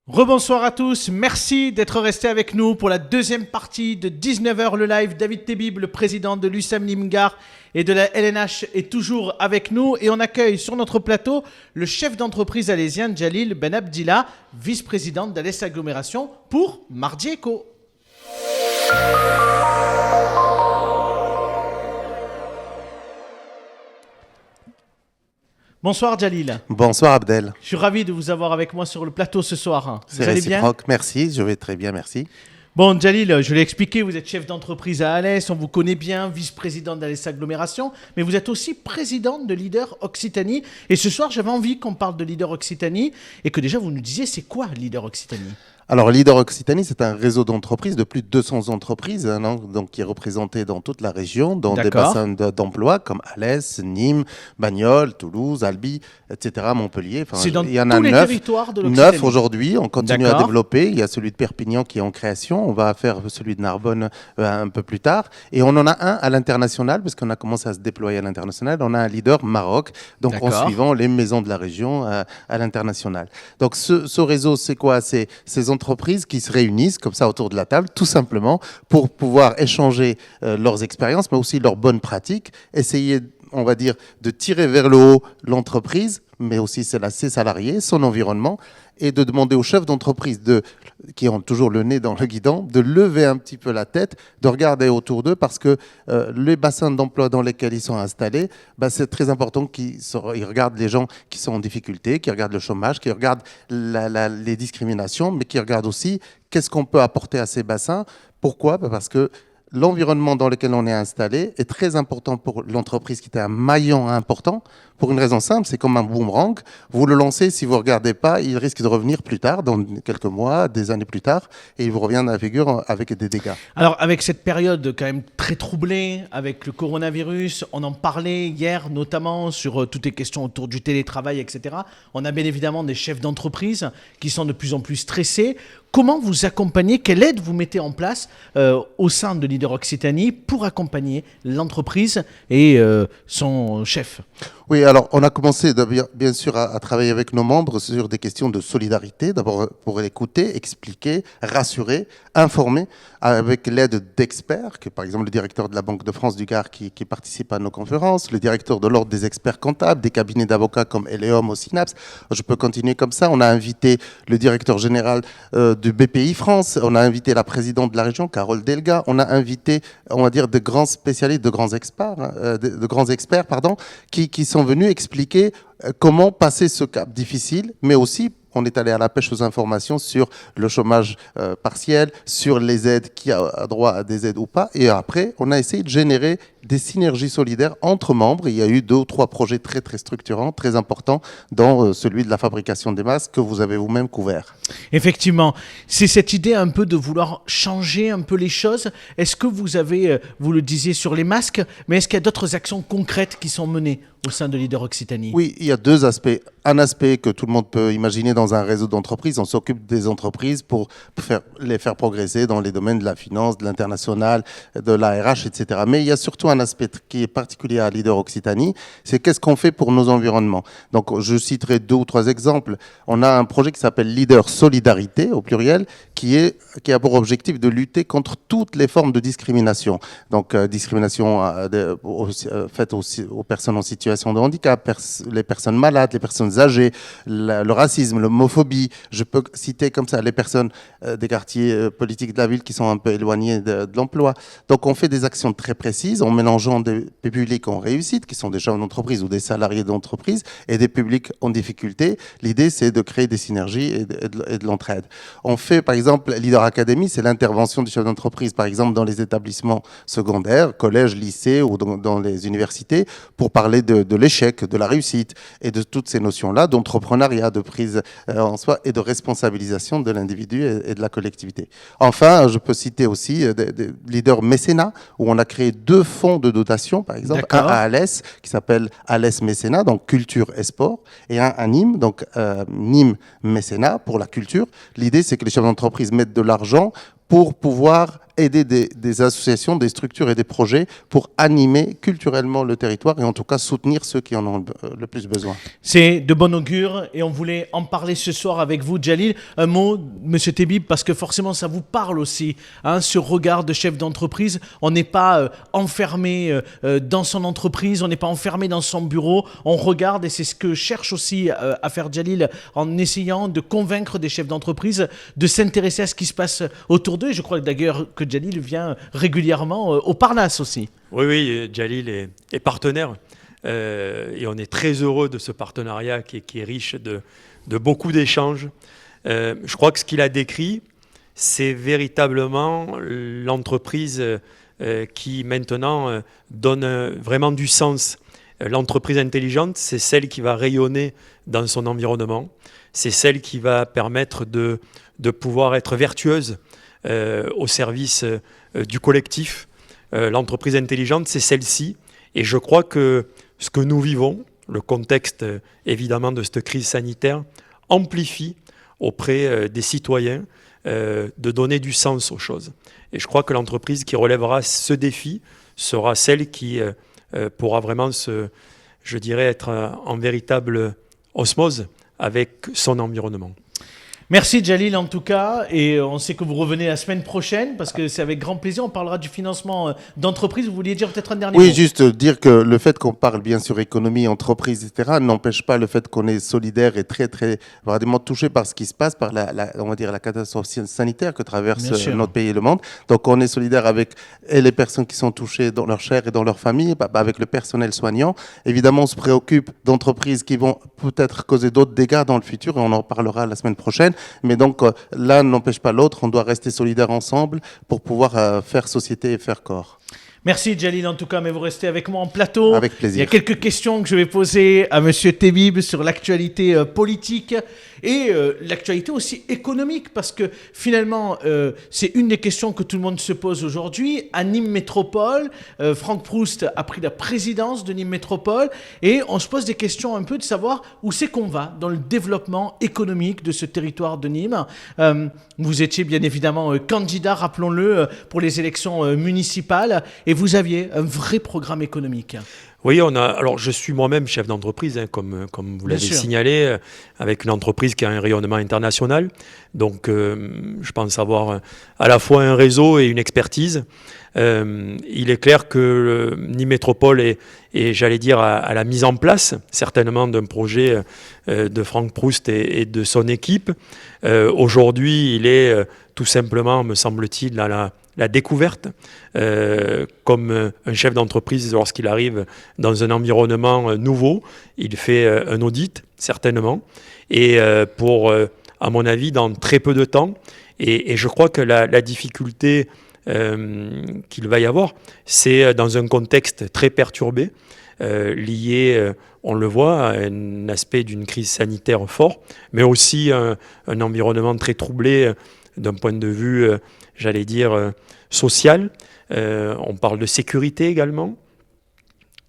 Rebonsoir à tous, merci d'être restés avec nous pour la deuxième partie de 19h le live. David Tebib, le président de l'USAM Limgar et de la LNH est toujours avec nous et on accueille sur notre plateau le chef d'entreprise alésien Jalil Ben Abdillah, vice-président d'Alès Agglomération pour Mardi Eco. Bonsoir Jalil. Bonsoir Abdel. Je suis ravi de vous avoir avec moi sur le plateau ce soir. C'est réciproque, merci, je vais très bien, merci. Bon Jalil, je l'ai expliqué, vous êtes chef d'entreprise à Alès, on vous connaît bien, vice-président d'Alès Agglomération, mais vous êtes aussi président de Leader Occitanie. Et ce soir, j'avais envie qu'on parle de Leader Occitanie et que déjà vous nous disiez c'est quoi Leader Occitanie ? Alors, Leader Occitanie, c'est un réseau d'entreprises de plus de 200 entreprises, donc, qui est représenté dans toute la région, dans des bassins d'emploi comme Alès, Nîmes, Bagnoles, Toulouse, Albi, etc., Montpellier. Enfin, c'est dans il y en a tous les territoires de l'Occitanie. 9 aujourd'hui, on continue à développer. Il y a celui de Perpignan qui est en création. On va faire celui de Narbonne un peu plus tard. Et on en a un à l'international, parce qu'on a commencé à se déployer à l'international. On a un leader Maroc, donc en suivant les maisons de la région à l'international. Donc, ce réseau, c'est quoi ? C'est ces entreprises qui se réunissent comme ça autour de la table, tout simplement pour pouvoir échanger leurs expériences, mais aussi leurs bonnes pratiques, essayer, on va dire, de tirer vers le haut l'entreprise, mais aussi ses salariés, son environnement, et de demander aux chefs d'entreprise, qui ont toujours le nez dans le guidon, de lever un petit peu la tête, de regarder autour d'eux, parce que les bassins d'emploi dans lesquels ils sont installés, c'est très important qu'ils regardent les gens qui sont en difficulté, qui regardent le chômage, qui regardent les discriminations, mais qui regardent aussi qu'est-ce qu'on peut apporter à ces bassins. Pourquoi ? Parce que l'environnement dans lequel on est installé est très important pour l'entreprise qui est un maillon important, pour une raison simple, c'est comme un boomerang. Vous le lancez, si vous ne regardez pas, il risque de revenir plus tard, dans quelques mois, des années plus tard, et il vous revient dans la figure avec des dégâts. Alors, avec cette période quand même très troublée, avec le coronavirus, on en parlait hier, notamment sur toutes les questions autour du télétravail, etc. On a bien évidemment des chefs d'entreprise qui sont de plus en plus stressés. Comment vous accompagnez, quelle aide vous mettez en place au sein de Leader Occitanie pour accompagner l'entreprise et son chef ? Oui, alors on a commencé bien sûr à travailler avec nos membres sur des questions de solidarité, d'abord pour écouter, expliquer, rassurer, informer, avec l'aide d'experts, que par exemple le directeur de la Banque de France du Gard qui participe à nos conférences, le directeur de l'Ordre des experts comptables, des cabinets d'avocats comme Eleum au Synapse. Je peux continuer comme ça. On a invité le directeur général du BPI France, on a invité la présidente de la région, Carole Delga, on a invité, on va dire, de grands spécialistes, de grands experts, qui sont venus expliquer comment passer ce cap difficile, mais aussi on est allé à la pêche aux informations sur le chômage partiel, sur les aides, qui a droit à des aides ou pas. Et après, on a essayé de générer des synergies solidaires entre membres. Il y a eu 2 ou 3 projets très, très structurants, très importants, dont celui de la fabrication des masques que vous avez vous-même couvert. Effectivement, c'est cette idée un peu de vouloir changer un peu les choses. Est-ce que vous avez, vous le disiez sur les masques, mais est-ce qu'il y a d'autres actions concrètes qui sont menées au sein de Leader Occitanie ? Oui, il y a 2 aspects. Un aspect que tout le monde peut imaginer dans un réseau d'entreprises, on s'occupe des entreprises pour les faire progresser dans les domaines de la finance, de l'international, de l'ARH, etc. Mais il y a surtout un aspect qui est particulier à Leader Occitanie, c'est qu'est-ce qu'on fait pour nos environnements. Donc je citerai 2 ou 3 exemples. On a un projet qui s'appelle Leader Solidarité, au pluriel, qui a pour objectif de lutter contre toutes les formes de discrimination. Donc discrimination faite aux personnes en situation de handicap, les personnes malades, les personnes âgées, le racisme, l'homophobie. Je peux citer comme ça les personnes des quartiers politiques de la ville qui sont un peu éloignés de l'emploi. Donc on fait des actions très précises en mélangeant des publics en réussite, qui sont des jeunes d'entreprise ou des salariés d'entreprise, et des publics en difficulté. L'idée, c'est de créer des synergies et de l'entraide. On fait, par exemple, Leader Academy, c'est l'intervention du chef d'entreprise, par exemple, dans les établissements secondaires, collèges, lycées ou dans les universités, pour parler de l'échec, de la réussite et de toutes ces notions-là, d'entrepreneuriat, de prise en soi et de responsabilisation de l'individu et de la collectivité. Enfin, je peux citer aussi des leaders mécénat, où on a créé 2 fonds de dotation, par exemple, un à Alès, qui s'appelle Alès Mécénat, donc culture et sport, et un à Nîmes, donc Nîmes Mécénat pour la culture. L'idée, c'est que les chefs d'entreprise mettent de l'argent pour pouvoir aider des associations, des structures et des projets pour animer culturellement le territoire et en tout cas soutenir ceux qui en ont le plus besoin. C'est de bon augure et on voulait en parler ce soir avec vous, Djalil. Un mot, Monsieur Tebib, parce que forcément ça vous parle aussi, hein, ce regard de chef d'entreprise. On n'est pas enfermé dans son entreprise, on n'est pas enfermé dans son bureau. On regarde et c'est ce que cherche aussi à faire Djalil en essayant de convaincre des chefs d'entreprise de s'intéresser à ce qui se passe autour d'eux. Et je crois d'ailleurs que Djalil vient régulièrement au Parnasse aussi. Oui, Djalil est partenaire et on est très heureux de ce partenariat qui est riche de beaucoup d'échanges. Je crois que ce qu'il a décrit, c'est véritablement l'entreprise qui maintenant donne vraiment du sens. L'entreprise intelligente, c'est celle qui va rayonner dans son environnement, c'est celle qui va permettre de pouvoir être vertueuse au service du collectif. L'entreprise intelligente, c'est celle-ci. Et je crois que ce que nous vivons, le contexte évidemment de cette crise sanitaire, amplifie auprès des citoyens de donner du sens aux choses. Et je crois que l'entreprise qui relèvera ce défi sera celle qui pourra vraiment être en véritable osmose avec son environnement. Merci Djalil en tout cas, et on sait que vous revenez la semaine prochaine parce que c'est avec grand plaisir, on parlera du financement d'entreprise. Vous vouliez dire peut-être un dernier mot? Oui, juste dire que le fait qu'on parle bien sûr économie, entreprise, etc. n'empêche pas le fait qu'on est solidaire et très vraiment touché par ce qui se passe, par on va dire la catastrophe sanitaire que traverse notre pays et le monde. Donc on est solidaire avec les personnes qui sont touchées dans leur chair et dans leur famille, avec le personnel soignant. Évidemment, on se préoccupe d'entreprises qui vont peut-être causer d'autres dégâts dans le futur et on en parlera la semaine prochaine. Mais donc, l'un n'empêche pas l'autre. On doit rester solidaires ensemble pour pouvoir faire société et faire corps. Merci Djalil en tout cas, mais vous restez avec moi en plateau. Avec plaisir. Il y a quelques questions que je vais poser à Monsieur Tebib sur l'actualité politique et l'actualité aussi économique, parce que finalement, c'est une des questions que tout le monde se pose aujourd'hui. À Nîmes Métropole, Franck Proust a pris la présidence de Nîmes Métropole et on se pose des questions un peu de savoir où c'est qu'on va dans le développement économique de ce territoire de Nîmes. Vous étiez bien évidemment candidat, rappelons-le, pour les élections municipales et vous aviez un vrai programme économique. Oui, alors je suis moi-même chef d'entreprise, hein, comme vous l'avez signalé, avec une entreprise qui a un rayonnement international. Donc, je pense avoir à la fois un réseau et une expertise. Il est clair que Nîmes Métropole est j'allais dire, à la mise en place, certainement, d'un projet de Franck Proust et de son équipe. Aujourd'hui, il est tout simplement, me semble-t-il, à la découverte, comme un chef d'entreprise lorsqu'il arrive dans un environnement nouveau, il fait un audit, certainement, et pour, à mon avis, dans très peu de temps. Et je crois que la difficulté qu'il va y avoir, c'est dans un contexte très perturbé, lié, on le voit, à un aspect d'une crise sanitaire fort, mais aussi un environnement très troublé d'un point de vue, j'allais dire, social. On parle de sécurité également.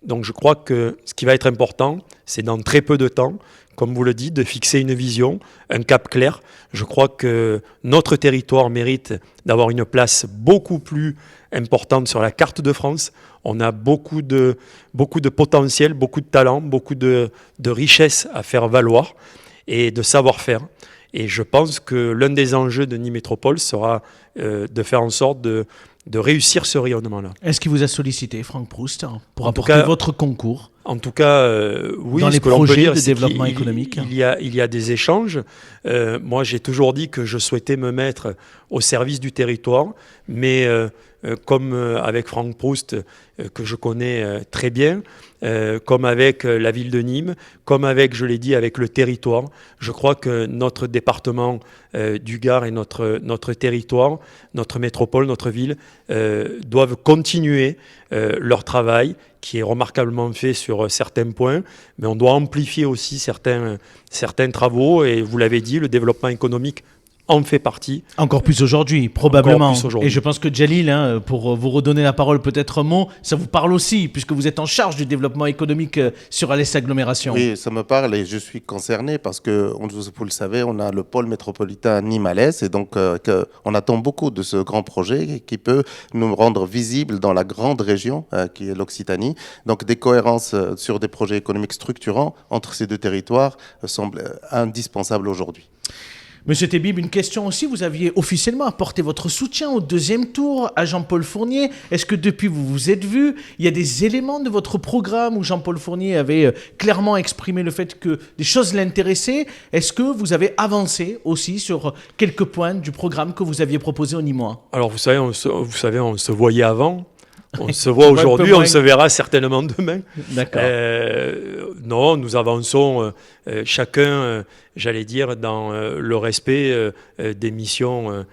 Donc je crois que ce qui va être important, c'est dans très peu de temps, comme vous le dites, de fixer une vision, un cap clair. Je crois que notre territoire mérite d'avoir une place beaucoup plus importante sur la carte de France. On a beaucoup de potentiel, beaucoup de talent, beaucoup de richesses à faire valoir et de savoir-faire. Et je pense que l'un des enjeux de Nîmes Métropole sera de faire en sorte de réussir ce rayonnement-là. Est-ce qu'il vous a sollicité, Franck Proust, pour apporter votre concours? En tout cas, oui. Dans les ce que l'on peut projets dire, de développement économique. Il y a des échanges. Moi, j'ai toujours dit que je souhaitais me mettre au service du territoire, mais comme avec Franck Proust, que je connais très bien, comme avec la ville de Nîmes, comme avec, je l'ai dit, avec le territoire. Je crois que notre département du Gard et notre territoire, notre métropole, notre ville, doivent continuer leur travail, qui est remarquablement fait sur certains points, mais on doit amplifier aussi certains travaux, et vous l'avez dit, le développement économique en fait partie. Encore plus aujourd'hui, probablement. Encore plus aujourd'hui. Et je pense que Djalil, pour vous redonner la parole, peut-être un mot, ça vous parle aussi, puisque vous êtes en charge du développement économique sur Alès Agglomération. Oui, ça me parle et je suis concerné parce que, vous le savez, on a le pôle métropolitain Nîmes-Alès et donc on attend beaucoup de ce grand projet qui peut nous rendre visibles dans la grande région qui est l'Occitanie. Donc des cohérences sur des projets économiques structurants entre ces deux territoires semblent indispensables aujourd'hui. Monsieur Tebib, une question aussi. Vous aviez officiellement apporté votre soutien au deuxième tour à Jean-Paul Fournier. Est-ce que depuis vous vous êtes vu, il y a des éléments de votre programme où Jean-Paul Fournier avait clairement exprimé le fait que des choses l'intéressaient? Est-ce que vous avez avancé aussi sur quelques points du programme que vous aviez proposé aux Nîmois? Alors vous savez, on se voyait avant. On se voit aujourd'hui, on se verra certainement demain. D'accord. Non, nous avançons chacun, j'allais dire, dans le respect des missions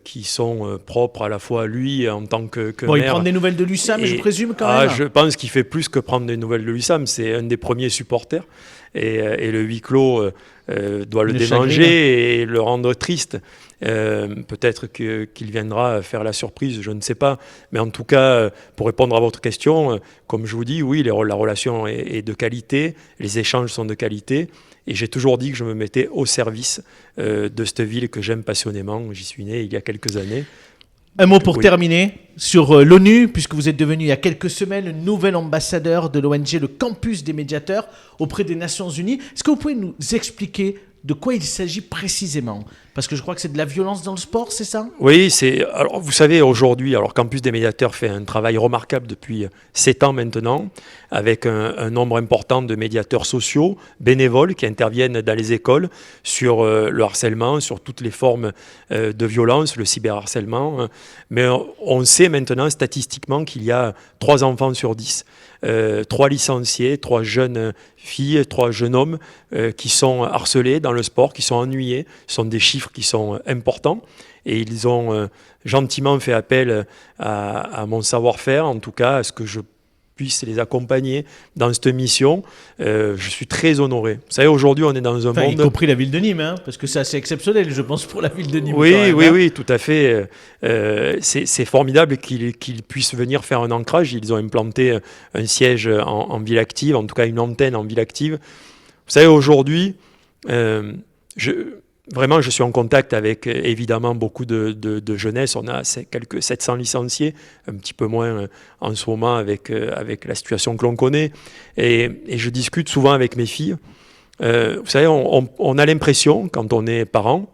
qui sont propres à la fois à lui en tant que bon, maire. Il prend des nouvelles de l'USAM, je présume quand même. Je pense qu'il fait plus que prendre des nouvelles de l'USAM. C'est un des premiers supporters. Et le huis clos doit le démanger et le rendre triste. Peut-être qu'il viendra faire la surprise, je ne sais pas. Mais en tout cas, pour répondre à votre question, comme je vous dis, oui, la relation est de qualité, les échanges sont de qualité. Et j'ai toujours dit que je me mettais au service de cette ville que j'aime passionnément. J'y suis né il y a quelques années. Un mot pour terminer sur l'ONU, puisque vous êtes devenu il y a quelques semaines le nouvel ambassadeur de l'ONG, le Campus des médiateurs, auprès des Nations Unies. Est-ce que vous pouvez nous expliquer de quoi il s'agit précisément? Parce que je crois que c'est de la violence dans le sport, c'est ça? Oui, alors vous savez, aujourd'hui, Campus des médiateurs fait un travail remarquable depuis 7 ans maintenant, avec un nombre important de médiateurs sociaux, bénévoles, qui interviennent dans les écoles sur le harcèlement, sur toutes les formes de violence, le cyberharcèlement. Mais on sait maintenant statistiquement qu'il y a 3 enfants sur 10, 3 licenciés, 3 jeunes filles, 3 jeunes hommes qui sont harcelés dans le sport, qui sont ennuyés. Ce sont des chiffres qui sont importants et ils ont gentiment fait appel à mon savoir-faire, en tout cas à ce que je puisse les accompagner dans cette mission. Je suis très honoré. Vous savez, aujourd'hui, on est dans un monde... Y compris la ville de Nîmes, parce que c'est assez exceptionnel, je pense, pour la ville de Nîmes. Oui, tout à fait. C'est formidable qu'ils puissent venir faire un ancrage. Ils ont implanté un siège en ville active, en tout cas une antenne en ville active. Vous savez, aujourd'hui, vraiment, je suis en contact avec, évidemment, beaucoup de jeunesse. On a quelques 700 licenciés, un petit peu moins en ce moment avec la situation que l'on connaît. Et je discute souvent avec mes filles. Vous savez, on a l'impression, quand on est parent,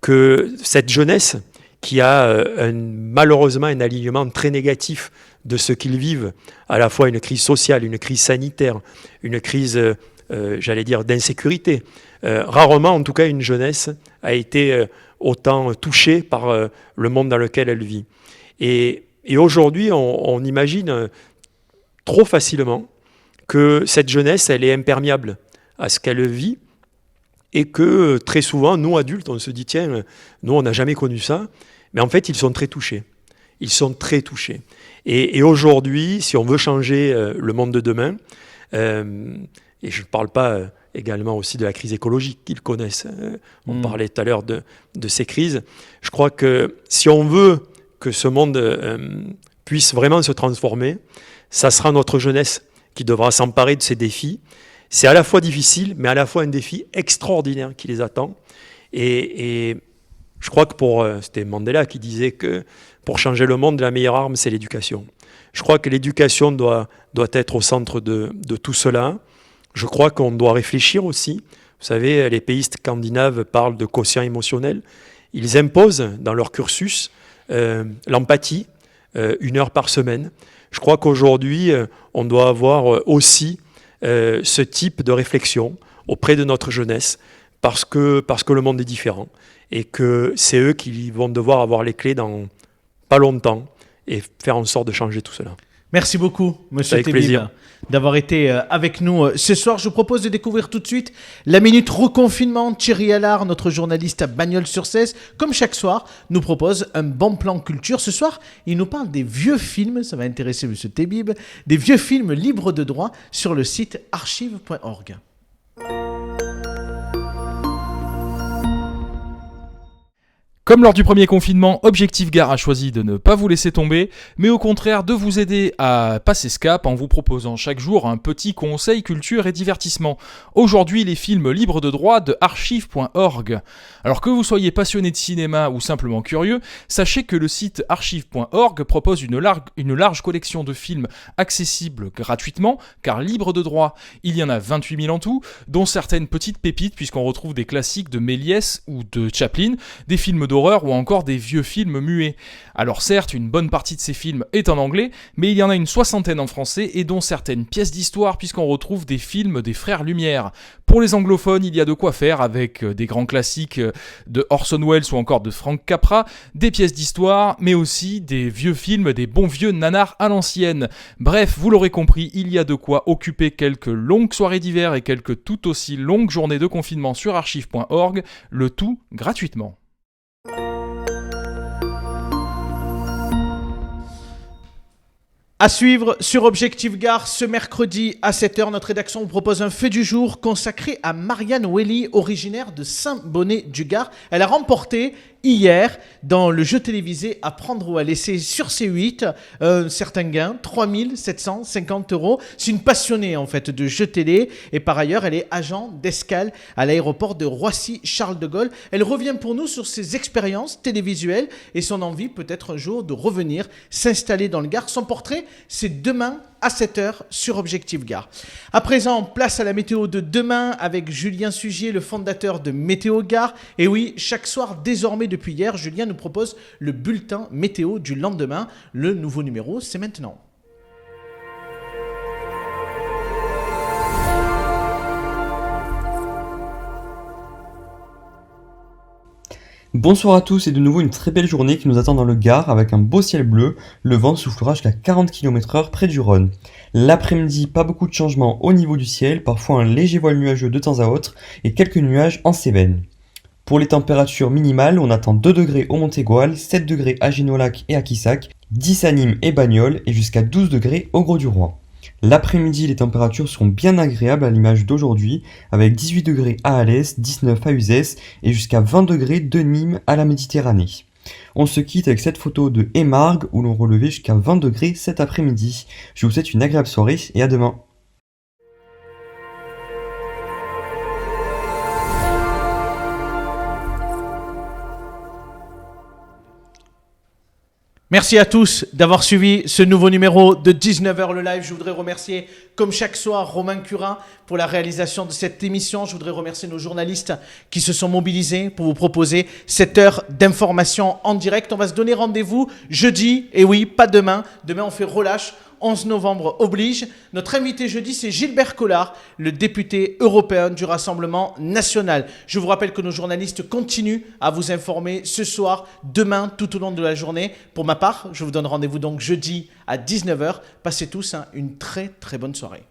que cette jeunesse qui a malheureusement un alignement très négatif de ce qu'ils vivent, à la fois une crise sociale, une crise sanitaire, une crise, j'allais dire, d'insécurité. Rarement, en tout cas, une jeunesse a été autant touchée par le monde dans lequel elle vit. Et aujourd'hui, on imagine trop facilement que cette jeunesse, elle est imperméable à ce qu'elle vit et que très souvent, nous, adultes, on se dit, tiens, nous, on n'a jamais connu ça. Mais en fait, ils sont très touchés. Ils sont très touchés. Et aujourd'hui, si on veut changer le monde de demain, et je ne parle pas également aussi de la crise écologique qu'ils connaissent. On parlait tout à l'heure de ces crises. Je crois que si on veut que ce monde puisse vraiment se transformer, ça sera notre jeunesse qui devra s'emparer de ces défis. C'est à la fois difficile, mais à la fois un défi extraordinaire qui les attend. Et je crois que c'était Mandela qui disait que pour changer le monde, la meilleure arme, c'est l'éducation. Je crois que l'éducation doit être au centre de tout cela. Je crois qu'on doit réfléchir aussi. Vous savez, les pays scandinaves parlent de quotient émotionnel. Ils imposent dans leur cursus l'empathie, 1 heure par semaine. Je crois qu'aujourd'hui, on doit avoir aussi ce type de réflexion auprès de notre jeunesse parce que le monde est différent et que c'est eux qui vont devoir avoir les clés dans pas longtemps et faire en sorte de changer tout cela. Merci beaucoup, Monsieur Tebib, d'avoir été avec nous ce soir. Je vous propose de découvrir tout de suite la Minute Reconfinement. Thierry Allard, notre journaliste à Bagnols-sur-Cèze, comme chaque soir, nous propose un bon plan culture. Ce soir, il nous parle des vieux films, ça va intéresser Monsieur Tebib, des vieux films libres de droit sur le site archive.org. Comme lors du premier confinement, Objectif Gare a choisi de ne pas vous laisser tomber, mais au contraire de vous aider à passer ce cap en vous proposant chaque jour un petit conseil culture et divertissement. Aujourd'hui, les films libres de droit de archive.org. Alors que vous soyez passionné de cinéma ou simplement curieux, sachez que le site archive.org propose une large collection de films accessibles gratuitement, car libres de droit. Il y en a 28 000 en tout, dont certaines petites pépites puisqu'on retrouve des classiques de Méliès ou de Chaplin, des films d'horreur ou encore des vieux films muets. Alors certes, une bonne partie de ces films est en anglais, mais il y en a une 60aine en français et dont certaines pièces d'histoire puisqu'on retrouve des films des frères Lumière. Pour les anglophones, il y a de quoi faire avec des grands classiques de Orson Welles ou encore de Frank Capra, des pièces d'histoire, mais aussi des vieux films, des bons vieux nanars à l'ancienne. Bref, vous l'aurez compris, il y a de quoi occuper quelques longues soirées d'hiver et quelques tout aussi longues journées de confinement sur archive.org, le tout gratuitement. À suivre sur Objectif Gare ce mercredi à 7h, notre rédaction vous propose un fait du jour consacré à Marianne Welly, originaire de Saint-Bonnet-du-Gard. Elle a remporté hier dans le jeu télévisé À prendre ou à laisser sur C8 un certain gain, 3 750 €. C'est une passionnée en fait de jeux télé et par ailleurs elle est agent d'escale à l'aéroport de Roissy-Charles de Gaulle. Elle revient pour nous sur ses expériences télévisuelles et son envie peut-être un jour de revenir s'installer dans le Gard. Son portrait, c'est demain à 7h sur Objectif Gare. À présent, place à la météo de demain avec Julien Sugier, le fondateur de Météo Gare. Et oui, chaque soir, désormais depuis hier, Julien nous propose le bulletin météo du lendemain. Le nouveau numéro, c'est maintenant. Bonsoir à tous et de nouveau une très belle journée qui nous attend dans le Gard avec un beau ciel bleu, le vent soufflera jusqu'à 40 km/h près du Rhône. L'après-midi, pas beaucoup de changements au niveau du ciel, parfois un léger voile nuageux de temps à autre et quelques nuages en Cévennes. Pour les températures minimales, on attend 2 degrés au Montégoal, 7 degrés à Ginolac et à Quissac, 10 à Nîmes et Bagnoles et jusqu'à 12 degrés au Grau-du-Roi. L'après-midi, les températures seront bien agréables à l'image d'aujourd'hui, avec 18 degrés à Alès, 19 à Uzès et jusqu'à 20 degrés de Nîmes à la Méditerranée. On se quitte avec cette photo de Émargues où l'on relevait jusqu'à 20 degrés cet après-midi. Je vous souhaite une agréable soirée et à demain. Merci à tous d'avoir suivi ce nouveau numéro de 19h le live. Je voudrais remercier, comme chaque soir, Romain Curin pour la réalisation de cette émission. Je voudrais remercier nos journalistes qui se sont mobilisés pour vous proposer cette heure d'information en direct. On va se donner rendez-vous jeudi, et oui, pas demain. Demain, on fait relâche. 11 novembre oblige. Notre invité jeudi, c'est Gilbert Collard, le député européen du Rassemblement national. Je vous rappelle que nos journalistes continuent à vous informer ce soir, demain, tout au long de la journée. Pour ma part, je vous donne rendez-vous donc jeudi à 19h. Passez tous une très très bonne soirée.